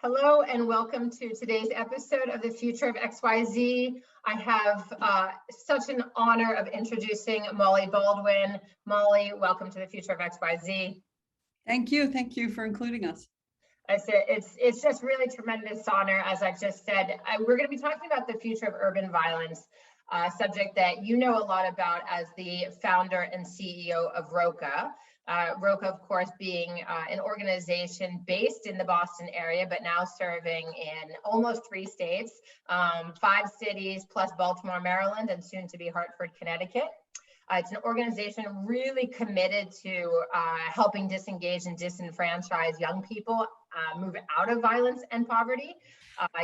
Hello and welcome to today's episode of the Future of XYZ. I have such an honor of introducing Molly Baldwin. Molly, welcome to the Future of XYZ. Thank you. Thank you for including us. It's just really tremendous honor, as I've just said. We're going to be talking about the future of urban violence, a subject that you know a lot about as the founder and CEO of Roca. Roca, of course, being an organization based in the Boston area, but now serving in almost 3 states, 5 cities, plus Baltimore, Maryland, and soon to be Hartford, Connecticut. It's an organization really committed to helping disengage and disenfranchise young people move out of violence and poverty,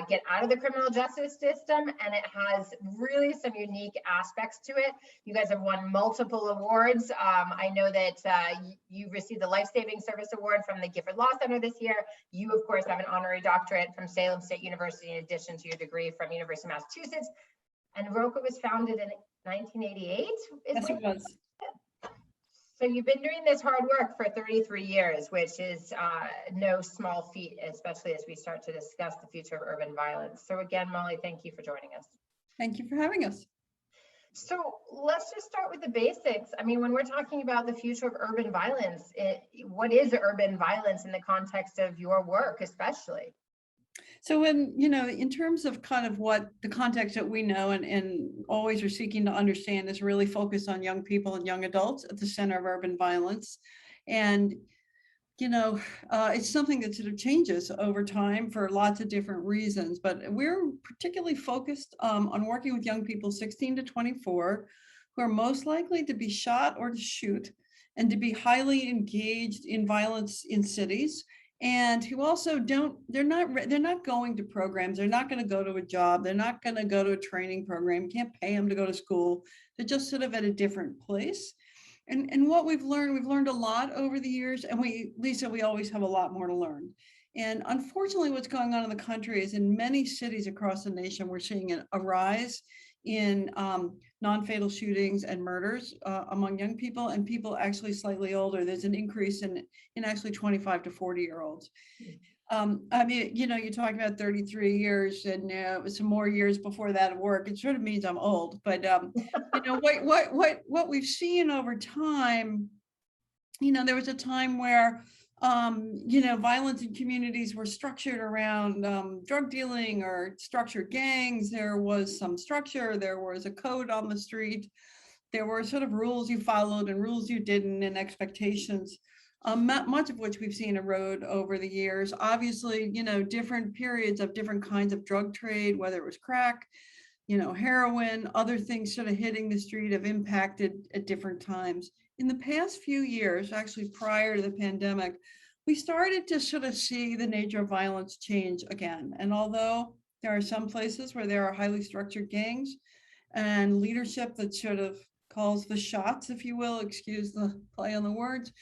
get out of the criminal justice system, and it has really some unique aspects to it. You guys have won multiple awards. I know that you received the Life Saving Service Award from the Gifford Law Center this year. You, of course, have an honorary doctorate from Salem State University in addition to your degree from University of Massachusetts. And Roca was founded in 1988? Yes, it was. So you've been doing this hard work for 33 years, which is no small feat, especially as we start to discuss the future of urban violence. So again, Molly, thank you for joining us. Thank you for having us. So let's just start with the basics. I mean, when we're talking about the future of urban violence, what is urban violence in the context of your work, especially? So when, in terms of kind of what the context that we know and always are seeking to understand is really focused on young people and young adults at the center of urban violence. And, it's something that sort of changes over time for lots of different reasons, but we're particularly focused on working with young people 16 to 24 who are most likely to be shot or to shoot and to be highly engaged in violence in cities. And who also they're not going to programs, they're not going to go to a job, they're not going to go to a training program, can't pay them to go to school, they're just sort of at a different place. And what we've learned a lot over the years, and Lisa, we always have a lot more to learn. And unfortunately, what's going on in the country is in many cities across the nation, we're seeing a rise in non-fatal shootings and murders among young people and people actually slightly older. There's an increase in actually 25 to 40-year-olds. I mean, you're talking about 33 years and some more years before that of work. It sort of means I'm old, but what we've seen over time, there was a time where violence in communities were structured around drug dealing or structured gangs. There was some structure, there was a code on the street, there were sort of rules you followed and rules you didn't and expectations, much of which we've seen erode over the years. Obviously, different periods of different kinds of drug trade, whether it was crack, heroin, other things sort of hitting the street have impacted at different times. In the past few years, actually prior to the pandemic, we started to sort of see the nature of violence change again. And although there are some places where there are highly structured gangs and leadership that sort of calls the shots, if you will, excuse the play on the words,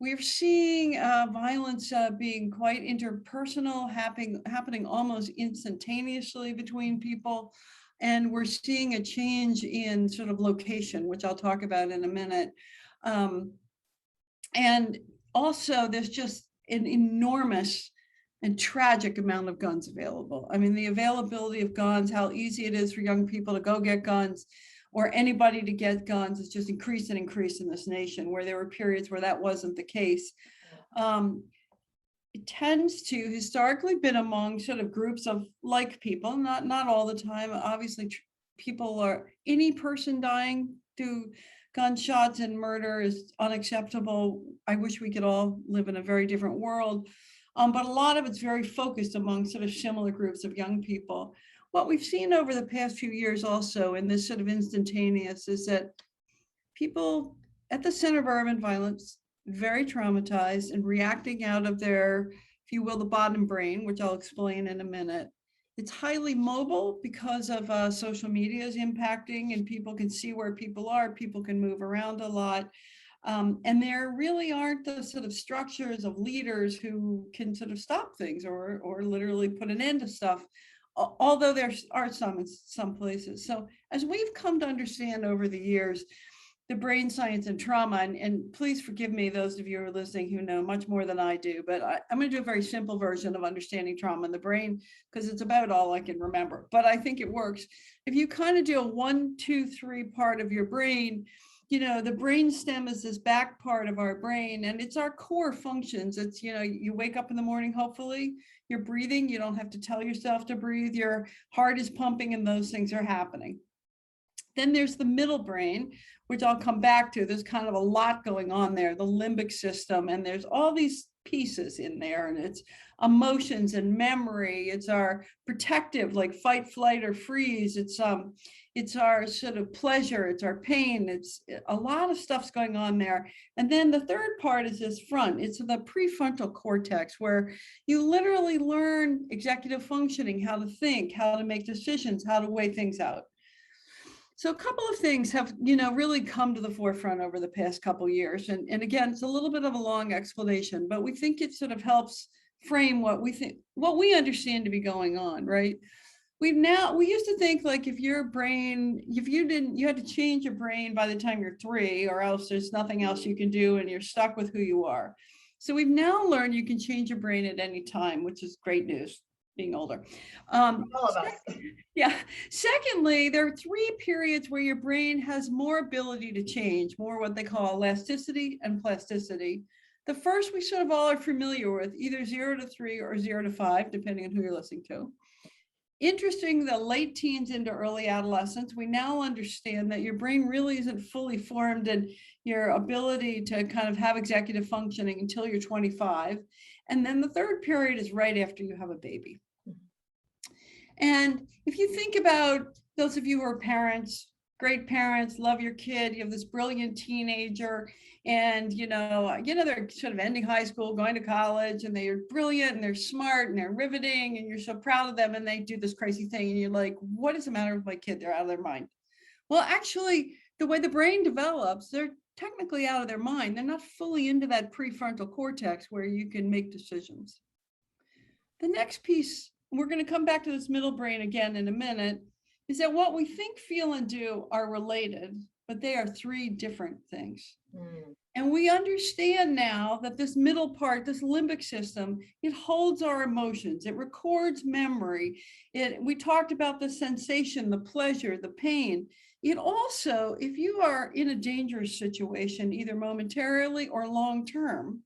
we're seeing violence being quite interpersonal, happening almost instantaneously between people. And we're seeing a change in sort of location, which I'll talk about in a minute. And also there's just an enormous and tragic amount of guns available. I mean, the availability of guns, how easy it is for young people to go get guns or anybody to get guns is just increased and increased in this nation, where there were periods where that wasn't the case. It tends to historically been among sort of groups of like people, not all the time. Obviously, any person dying through gunshots and murder is unacceptable. I wish we could all live in a very different world. But a lot of it's very focused among sort of similar groups of young people. What we've seen over the past few years also in this sort of instantaneous is that people at the center of urban violence, very traumatized and reacting out of their, if you will, the bottom brain, which I'll explain in a minute. It's highly mobile because of social media is impacting and people can see where people are, people can move around a lot. And there really aren't the sort of structures of leaders who can sort of stop things or literally put an end to stuff, although there are some in some places. So as we've come to understand over the years, the brain science and trauma. And please forgive me, those of you who are listening who know much more than I do, but I'm going to do a very simple version of understanding trauma in the brain because it's about all I can remember. But I think it works. If you kind of do a 1, 2, 3 part of your brain, the brain stem is this back part of our brain, and it's our core functions. It's, you wake up in the morning, hopefully you're breathing. You don't have to tell yourself to breathe. Your heart is pumping and those things are happening. Then there's the middle brain, which I'll come back to. There's kind of a lot going on there, the limbic system, and there's all these pieces in there, and it's emotions and memory. It's our protective, like fight, flight, or freeze. It's our sort of pleasure. It's our pain. It's a lot of stuff's going on there. And then the third part is this front. It's the prefrontal cortex, where you literally learn executive functioning, how to think, how to make decisions, how to weigh things out. So a couple of things have, really come to the forefront over the past couple of years. And again, it's a little bit of a long explanation, but we think it sort of helps frame what we understand to be going on, right? We used to think like if you had to change your brain by the time you're 3, or else there's nothing else you can do and you're stuck with who you are. So we've now learned you can change your brain at any time, which is great news, being older. All of us. Yeah. Secondly, there are 3 periods where your brain has more ability to change, more what they call elasticity and plasticity. The first we sort of all are familiar with, either 0 to 3 or 0 to 5, depending on who you're listening to. Interesting, the late teens into early adolescence, we now understand that your brain really isn't fully formed and your ability to kind of have executive functioning until you're 25. And then the third period is right after you have a baby. And if you think about those of you who are parents, great parents, love your kid, you have this brilliant teenager, and they're sort of ending high school, going to college, and they're brilliant and they're smart and they're riveting, and you're so proud of them, and they do this crazy thing, and you're like, what is the matter with my kid? They're out of their mind. Well, actually, the way the brain develops, they're technically out of their mind. They're not fully into that prefrontal cortex where you can make decisions. The next piece, we're going to come back to this middle brain again in a minute, is that what we think, feel, and do are related, but they are 3 different things. And we understand now that this middle part, this limbic system, it holds our emotions, it records memory. We talked about the sensation, the pleasure, the pain. It also, if you are in a dangerous situation, either momentarily or long-term,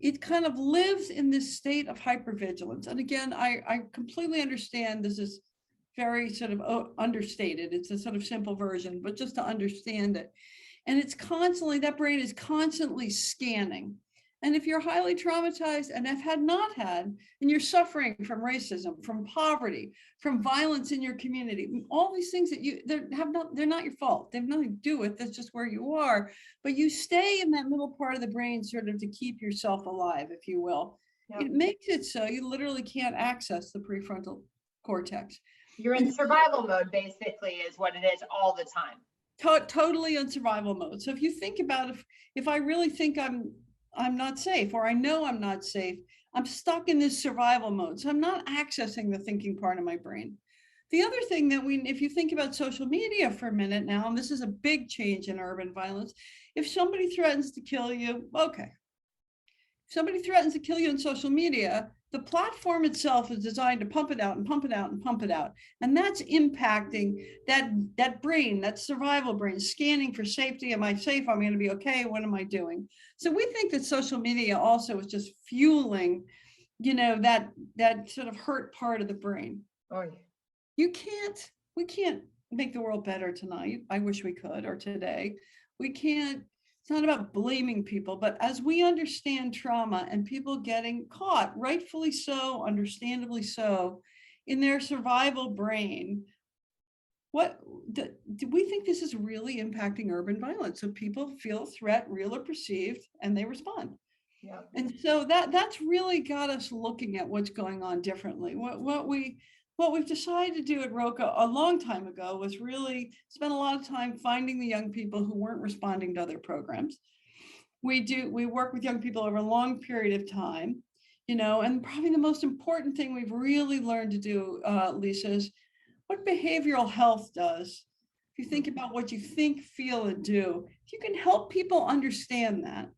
it kind of lives in this state of hypervigilance. And again, I completely understand this is very sort of understated. It's a sort of simple version, but just to understand it. And that brain is constantly scanning. And if you're highly traumatized and and you're suffering from racism, from poverty, from violence in your community, all these things that they're not your fault. They have nothing to do with it. That's just where you are. But you stay in that middle part of the brain sort of to keep yourself alive, if you will. Yep. It makes it so you literally can't access the prefrontal cortex. You're in survival mode, basically, is what it is all the time. Totally in survival mode. So if you think about if I really think I'm not safe, or I know I'm not safe, I'm stuck in this survival mode. So I'm not accessing the thinking part of my brain. The other thing that if you think about social media for a minute now, and this is a big change in urban violence, if somebody threatens to kill you, okay. If somebody threatens to kill you on social media, the platform itself is designed to pump it out and pump it out and pump it out. And that's impacting that brain, that survival brain, scanning for safety. Am I safe? Am I going to be okay? What am I doing? So we think that social media also is just fueling, that sort of hurt part of the brain. Oh, yeah. We can't make the world better tonight. I wish we could, or today. We can't. It's not about blaming people, but as we understand trauma and people getting caught, rightfully so, understandably so, in their survival brain, do we think this is really impacting urban violence? So people feel a threat, real or perceived, and they respond. Yeah. And so that's really got us looking at what's going on differently. What we've decided to do at Roca a long time ago was really spend a lot of time finding the young people who weren't responding to other programs. We work with young people over a long period of time, and probably the most important thing we've really learned to do, Lisa, is what behavioral health does if you think about what you think, feel, and do, if you can help people understand that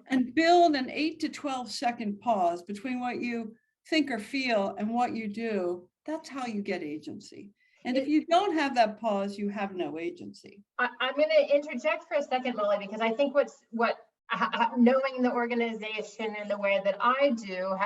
and build an 8 to 12-second pause between what you think or feel and what you do, that's how you get agency. And if you don't have that pause, you have no agency. I'm going to interject for a second, Molly, because I think knowing the organization in the way that I do,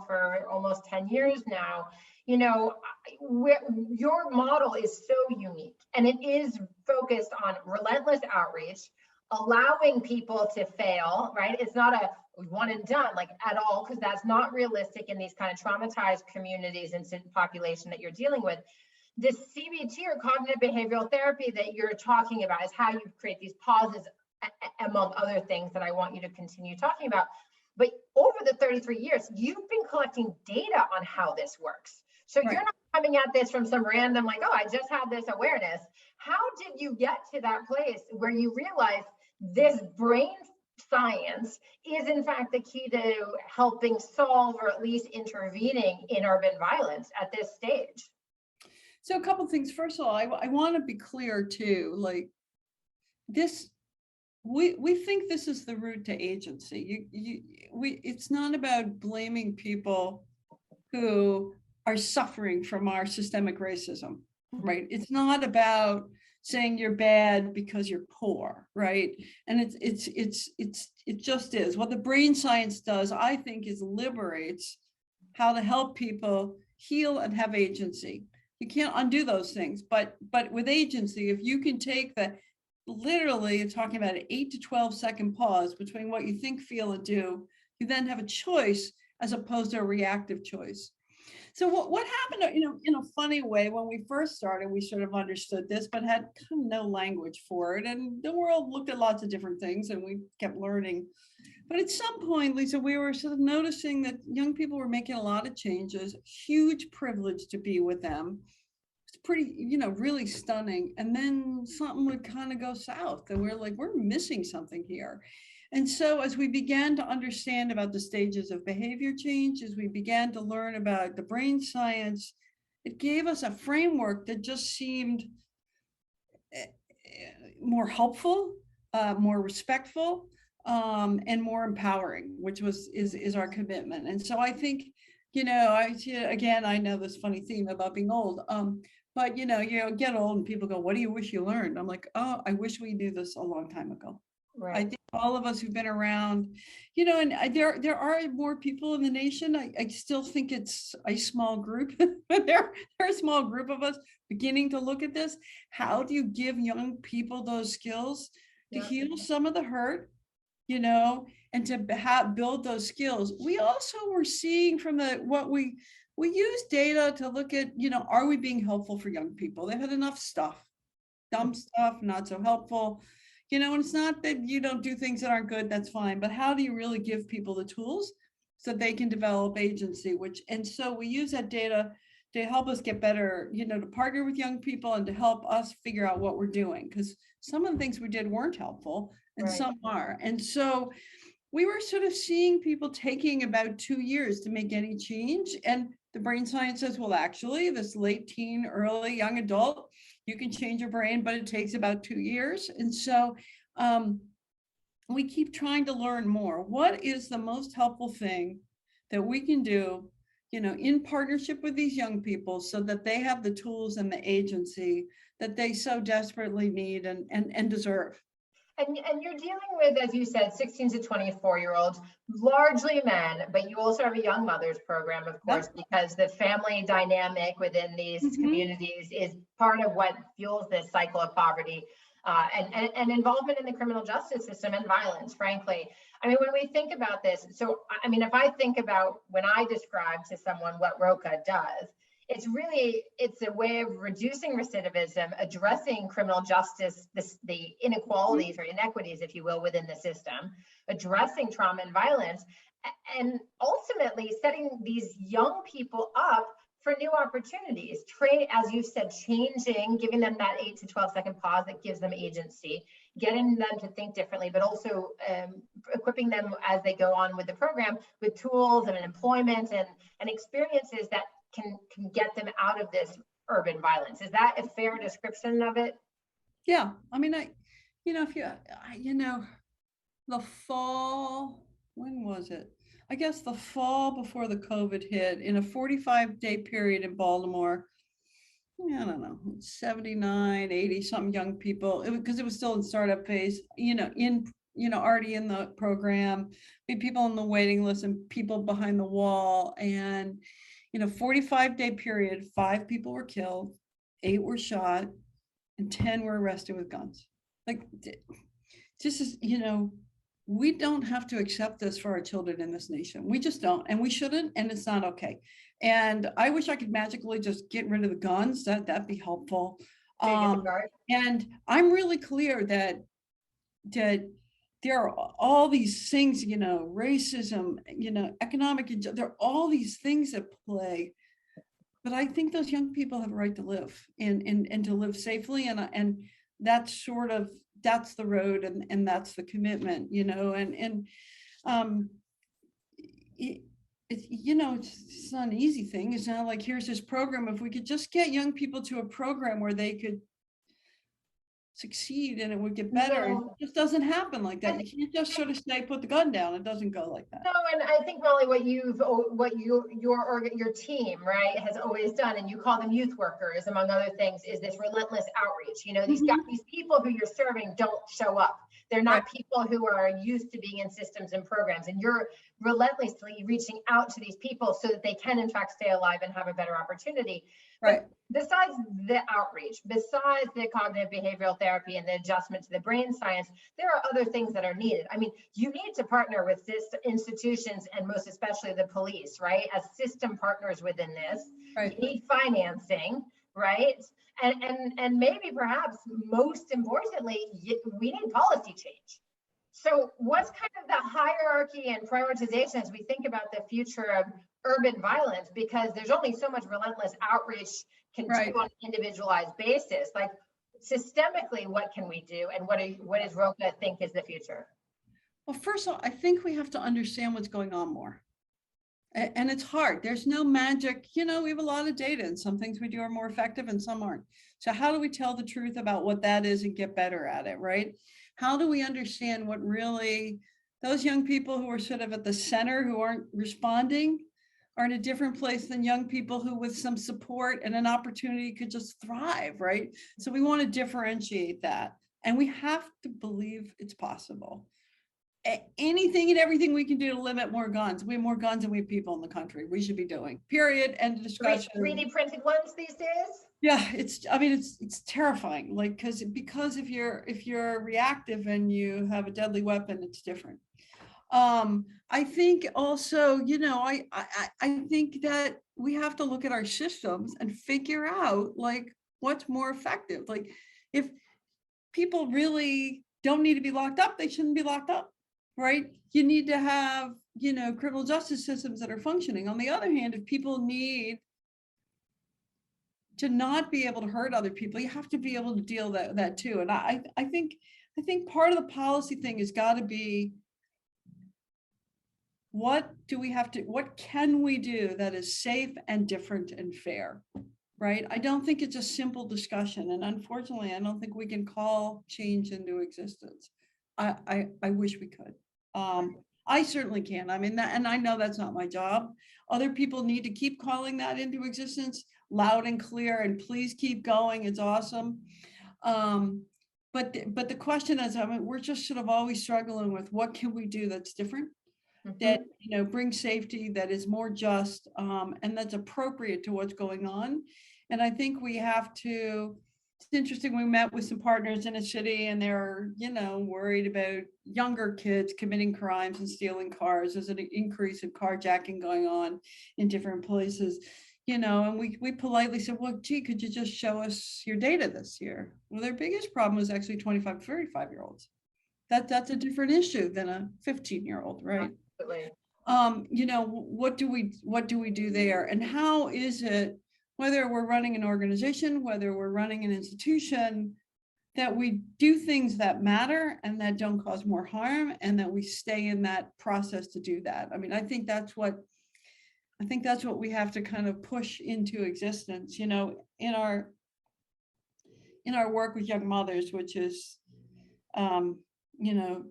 for almost 10 years now, your model is so unique, and it is focused on relentless outreach, allowing people to fail, right? It's not a one and done like at all, because that's not realistic in these kind of traumatized communities and population that you're dealing with. This CBT or cognitive behavioral therapy that you're talking about is how you create these pauses, among other things that I want you to continue talking about. But over the 33 years, you've been collecting data on how this works. So right. You're not coming at this from some random, like, oh, I just had this awareness. How did you get to that place where you realize this brain science is in fact the key to helping solve or at least intervening in urban violence at this stage? So a couple of things. First of all, I want to be clear too, like this, we think this is the route to agency. It's not about blaming people who are suffering from our systemic racism, right? It's not about saying you're bad because you're poor, right? And it just is. What the brain science does, I think, is liberates how to help people heal and have agency. You can't undo those things, but with agency, if you can take the, literally talking about an 8 to 12-second pause between what you think, feel, and do, you then have a choice as opposed to a reactive choice. So what happened, in a funny way, when we first started, we sort of understood this, but had kind of no language for it. And the world looked at lots of different things and we kept learning. But at some point, Lisa, we were sort of noticing that young people were making a lot of changes, huge privilege to be with them. It's pretty, really stunning. And then something would kind of go south and we're like, we're missing something here. And so as we began to understand about the stages of behavior change, as we began to learn about the brain science, it gave us a framework that just seemed more helpful, more respectful, and more empowering, which is our commitment. And so I think, I know this funny theme about being old, but you get old and people go, what do you wish you learned? I'm like, oh, I wish we knew this a long time ago. Right. I think all of us who've been around, and there are more people in the nation. I still think it's a small group, but there are a small group of us beginning to look at this. How do you give young people those skills to heal some of the hurt, and to build those skills? We also were seeing from we use data to look at, are we being helpful for young people? They've had enough stuff, dumb stuff, not so helpful. And it's not that you don't do things that aren't good, that's fine, but how do you really give people the tools so they can develop agency, and so we use that data to help us get better, to partner with young people and to help us figure out what we're doing, because some of the things we did weren't helpful and right. Some are. And so we were sort of seeing people taking about 2 years to make any change. And the brain science says, well, actually, this late teen, early young adult, you can change your brain, but it takes about 2 years. And so we keep trying to learn more. What is the most helpful thing that we can do, in partnership with these young people so that they have the tools and the agency that they so desperately need and deserve? And you're dealing with, as you said, 16 to 24-year-olds, largely men, but you also have a young mothers program, of course, because the family dynamic within these communities is part of what fuels this cycle of poverty and involvement in the criminal justice system and violence, frankly. I mean, when we think about this, if I think about when I describe to someone what Roca does, it's a way of reducing recidivism, addressing criminal justice, the inequalities or inequities, if you will, within the system, addressing trauma and violence, and ultimately setting these young people up for new opportunities. As you said, changing, giving them that 8 to 12-second pause that gives them agency, getting them to think differently, but also equipping them as they go on with the program with tools and employment and experiences that can get them out of this urban violence. Is that a fair description of it? Yeah, I mean, if the fall, when was it? I guess the fall before the COVID hit, in a 45-day period in Baltimore, I don't know, 79, 80 something young people, because it was still in startup phase, already in the program, people on the waiting list and people behind the wall. And, 45-day period, 5 people were killed, 8 were shot, and 10 were arrested with guns. Like, this is, we don't have to accept this for our children in this nation. We just don't, and we shouldn't, and it's not okay. And I wish I could magically just get rid of the guns. That'd be helpful. And I'm really clear that there are all these things, racism, economic, there are all these things at play. But I think those young people have a right to live and to live safely. And that's that's the road, and that's the commitment, it's not an easy thing. It's not like, here's this program. If we could just get young people to a program where they could succeed and it would get better. No. It just doesn't happen like that. You can't just sort of say, put the gun down. It doesn't go like that. No, and I think, Molly, what your team, right, has always done, and you call them youth workers, among other things, is this relentless outreach. These people who you're serving don't show up. They're not people who are used to being in systems and programs, and you're relentlessly reaching out to these people so that they can, in fact, stay alive and have a better opportunity. Right. But besides the outreach, besides the cognitive behavioral therapy and the adjustment to the brain science, there are other things that are needed. I mean, you need to partner with institutions, and most especially the police, right, as system partners within this. Right. You need financing, right? And maybe perhaps most importantly, we need policy change. So what's kind of the hierarchy and prioritization as we think about the future of urban violence? Because there's only so much relentless outreach can do on an individualized basis. Like, systemically, what can we do, and what does Roca think is the future? Well, first of all, I think we have to understand what's going on more. And it's hard. There's no magic. We have a lot of data, and some things we do are more effective and some aren't. So how do we tell the truth about what that is and get better at it, right? How do we understand what really those young people who are sort of at the center, who aren't responding, are in a different place than young people who, with some support and an opportunity, could just thrive, right? So we want to differentiate that. And we have to believe it's possible. Anything and everything we can do to limit more guns. We have more guns than we have people in the country. We should be doing, period. End of discussion. 3D printed ones these days? Yeah, it's terrifying. Like, because if you're reactive and you have a deadly weapon, it's different. I think also, I think that we have to look at our systems and figure out, like, what's more effective. Like, if people really don't need to be locked up, they shouldn't be locked up, right? You need to have, criminal justice systems that are functioning. On the other hand, if people need to not be able to hurt other people, you have to be able to deal with that too. And I think part of the policy thing has got to be, what can we do that is safe and different and fair, right? I don't think it's a simple discussion. And unfortunately, I don't think we can call change into existence. I wish we could. I certainly can. I mean, and I know that's not my job. Other people need to keep calling that into existence loud and clear, and please keep going. It's awesome. But the question is, we're just sort of always struggling with, what can we do that's different, that brings safety, that is more just, and that's appropriate to what's going on. And I think we have to. It's interesting. We met with some partners in a city, and they're worried about younger kids committing crimes and stealing cars. There's an increase in carjacking going on in different places. And we politely said, well, gee, could you just show us your data this year? Well, their biggest problem was actually 25, 35-year-olds. That's a different issue than a 15-year-old, right? Absolutely. What do we do there? And how is it, whether we're running an organization, whether we're running an institution, that we do things that matter and that don't cause more harm, and that we stay in that process to do that? I mean, I think that's what we have to kind of push into existence, in our in our work with young mothers, which is, you know,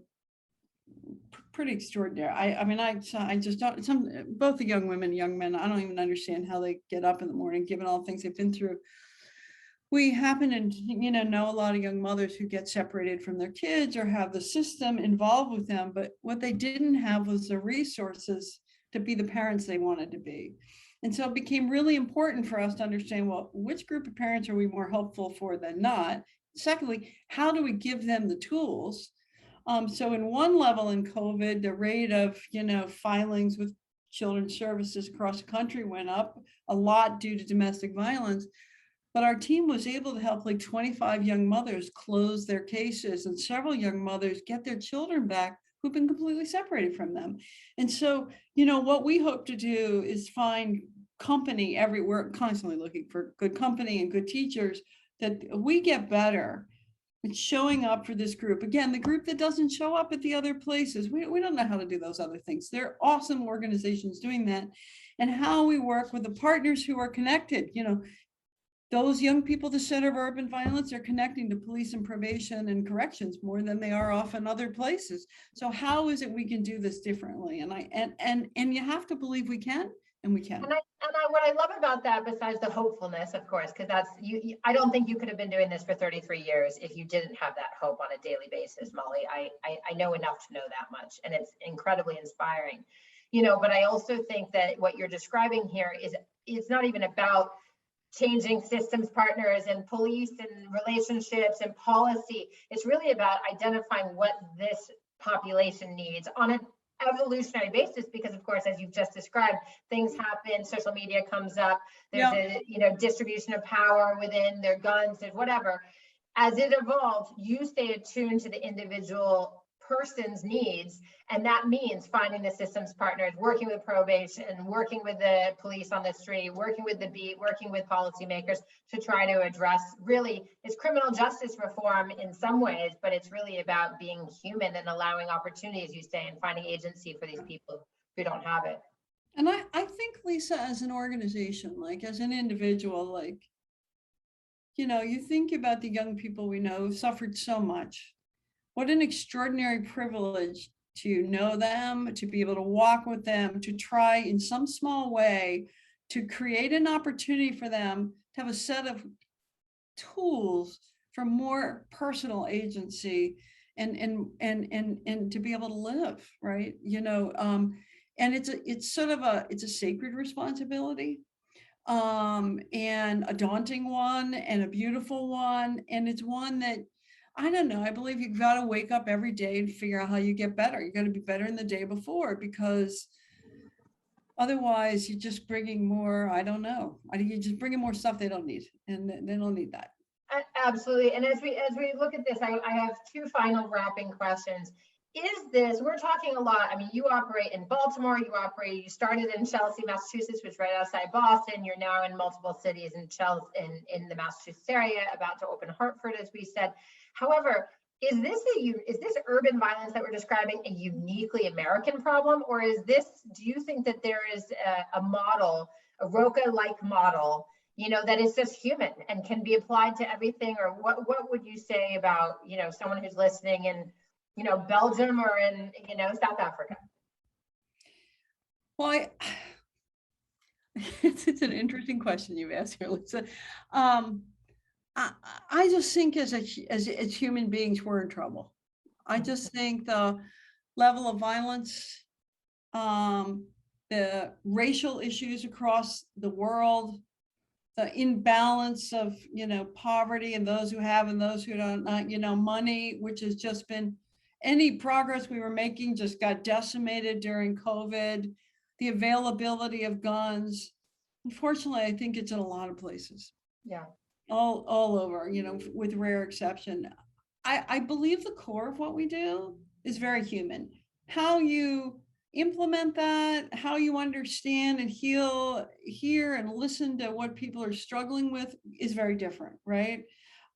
pretty extraordinary. I mean, I just don't, both the young women, young men, I don't even understand how they get up in the morning, given all the things they've been through. We happen to, know a lot of young mothers who get separated from their kids or have the system involved with them, but what they didn't have was the resources to be the parents they wanted to be. And so it became really important for us to understand, well, which group of parents are we more helpful for than not? Secondly, how do we give them the tools? So in one level in COVID, the rate of, filings with children's services across the country went up a lot due to domestic violence. But our team was able to help like 25 young mothers close their cases and several young mothers get their children back who've been completely separated from them. And so, what we hope to do is find company everywhere, constantly looking for good company and good teachers, that we get better at showing up for this group. Again, the group that doesn't show up at the other places, we don't know how to do those other things. There are awesome organizations doing that. And how we work with the partners who are connected, those young people at the Center of Urban Violence are connecting to police and probation and corrections more than they are often other places. So how is it we can do this differently? And you have to believe we can, and we can. What I love about that, besides the hopefulness, of course, because that's I don't think you could have been doing this for 33 years if you didn't have that hope on a daily basis, Molly. I know enough to know that much, and it's incredibly inspiring. But I also think that what you're describing here is it's not even about changing systems partners and police and relationships and policy. It's really about identifying what this population needs on an evolutionary basis, because of course, as you've just described, things happen, social media comes up, there's a distribution of power within their guns and whatever. As it evolves, you stay attuned to the individual person's needs, and that means finding the systems partners, working with probation, working with the police on the street, working with the beat, working with policymakers to try to address, really, it's criminal justice reform in some ways, but it's really about being human and allowing opportunities, you say, and finding agency for these people who don't have it. And I think, Lisa, as an organization, like as an individual, like, you think about the young people we know who suffered so much. What an extraordinary privilege to know them, to be able to walk with them, to try in some small way to create an opportunity for them to have a set of tools for more personal agency and to be able to live, right? And it's sort of a sacred responsibility, and a daunting one and a beautiful one. And it's one that, I don't know, I believe you've got to wake up every day and figure out how you get better. You're going to be better than the day before, because otherwise you're just bringing more, I don't know, you're just bringing more stuff they don't need, and they don't need that. Absolutely. And as we look at this, I have two final wrapping questions. We're talking a lot, I mean, you operate in Baltimore, you started in Chelsea, Massachusetts, which is right outside Boston. You're now in multiple cities in the Massachusetts area, about to open Hartford, as we said. However, is this urban violence that we're describing a uniquely American problem, or do you think that there is a model, a Roca-like model, that is just human and can be applied to everything? Or what would you say about, someone who's listening in, Belgium or in, South Africa? Well, it's an interesting question you've asked here, Lisa. I just think as human beings, we're in trouble. I just think the level of violence, the racial issues across the world, the imbalance of, poverty and those who have and those who don't, money, which has just been, any progress we were making just got decimated during COVID, the availability of guns. Unfortunately, I think it's in a lot of places. Yeah. All over, with rare exception. I believe the core of what we do is very human. How you implement that, how you understand and hear and listen to what people are struggling with is very different, right?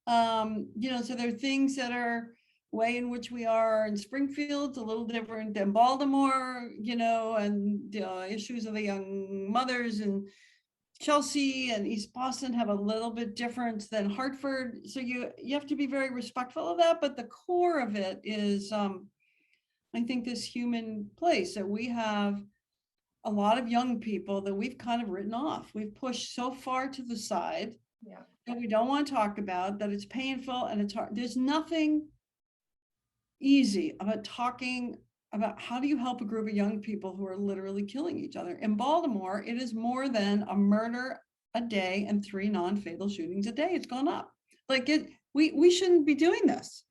So there are things that are way in which we are in Springfield's a little different than Baltimore, and the issues of the young mothers and Chelsea and East Boston have a little bit different than Hartford. So you have to be very respectful of that. But the core of it is, I think, this human place that we have a lot of young people that we've kind of written off. We've pushed so far to the side that we don't want to talk about, that it's painful and it's hard. There's nothing easy about talking about how do you help a group of young people who are literally killing each other. In Baltimore, it is more than a murder a day and 3 non-fatal shootings a day. It's gone up. Like we shouldn't be doing this.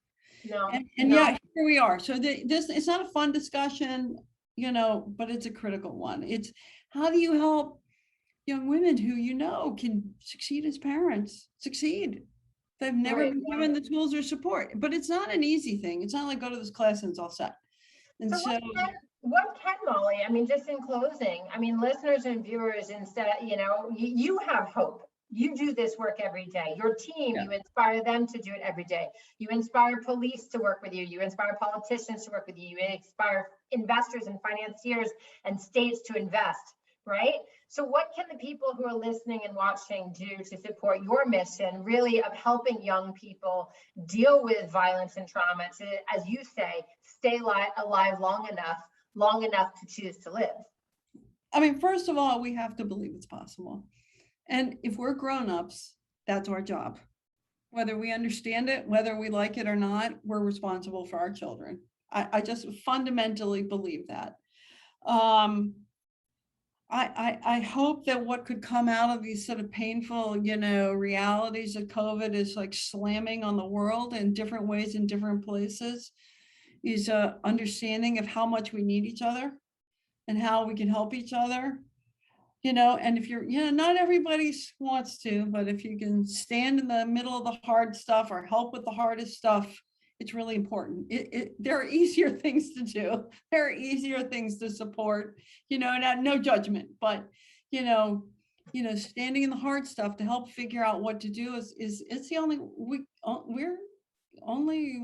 No, and no. yeah, here we are. So this, it's not a fun discussion, but it's a critical one. It's how do you help young women who can succeed as parents succeed? They've never been given the tools or support, but it's not an easy thing. It's not like go to this class and it's all set. And so what can Molly, I mean, just in closing, I mean, listeners and viewers, instead, you have hope. You do this work every day. Your team, you inspire them to do it every day. You inspire police to work with you. You inspire politicians to work with you. You inspire investors and financiers and states to invest, right? So what can the people who are listening and watching do to support your mission, really, of helping young people deal with violence and trauma to, as you say, stay alive long enough to choose to live? I mean, first of all, we have to believe it's possible. And if we're grown-ups, that's our job. Whether we understand it, whether we like it or not, we're responsible for our children. I just fundamentally believe that. I hope that what could come out of these sort of painful, realities of COVID is like slamming on the world in different ways in different places, is a understanding of how much we need each other and how we can help each other. And if you're, not everybody wants to, but if you can stand in the middle of the hard stuff or help with the hardest stuff, it's really important. There are easier things to do. There are easier things to support, and no judgment, but, standing in the hard stuff to help figure out what to do is it's the only,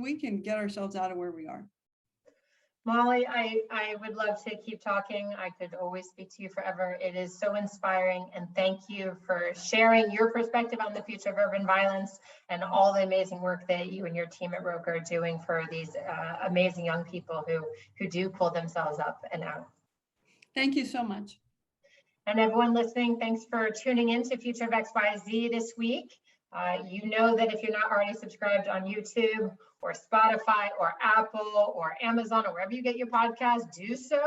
we can get ourselves out of where we are. Molly, I would love to keep talking. I could always speak to you forever. It is so inspiring, and thank you for sharing your perspective on the future of urban violence and all the amazing work that you and your team at Roca are doing for these amazing young people who do pull themselves up and out. Thank you so much. And everyone listening, thanks for tuning in to Future of XYZ this week. You know that if you're not already subscribed on YouTube or Spotify or Apple or Amazon or wherever you get your podcast, do so.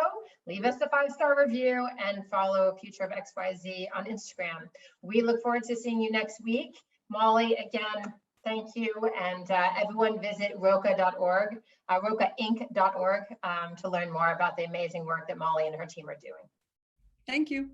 Leave us a 5-star review and follow Future of XYZ on Instagram. We look forward to seeing you next week. Molly, again, thank you. And everyone visit roca.org, rocainc.org to learn more about the amazing work that Molly and her team are doing. Thank you.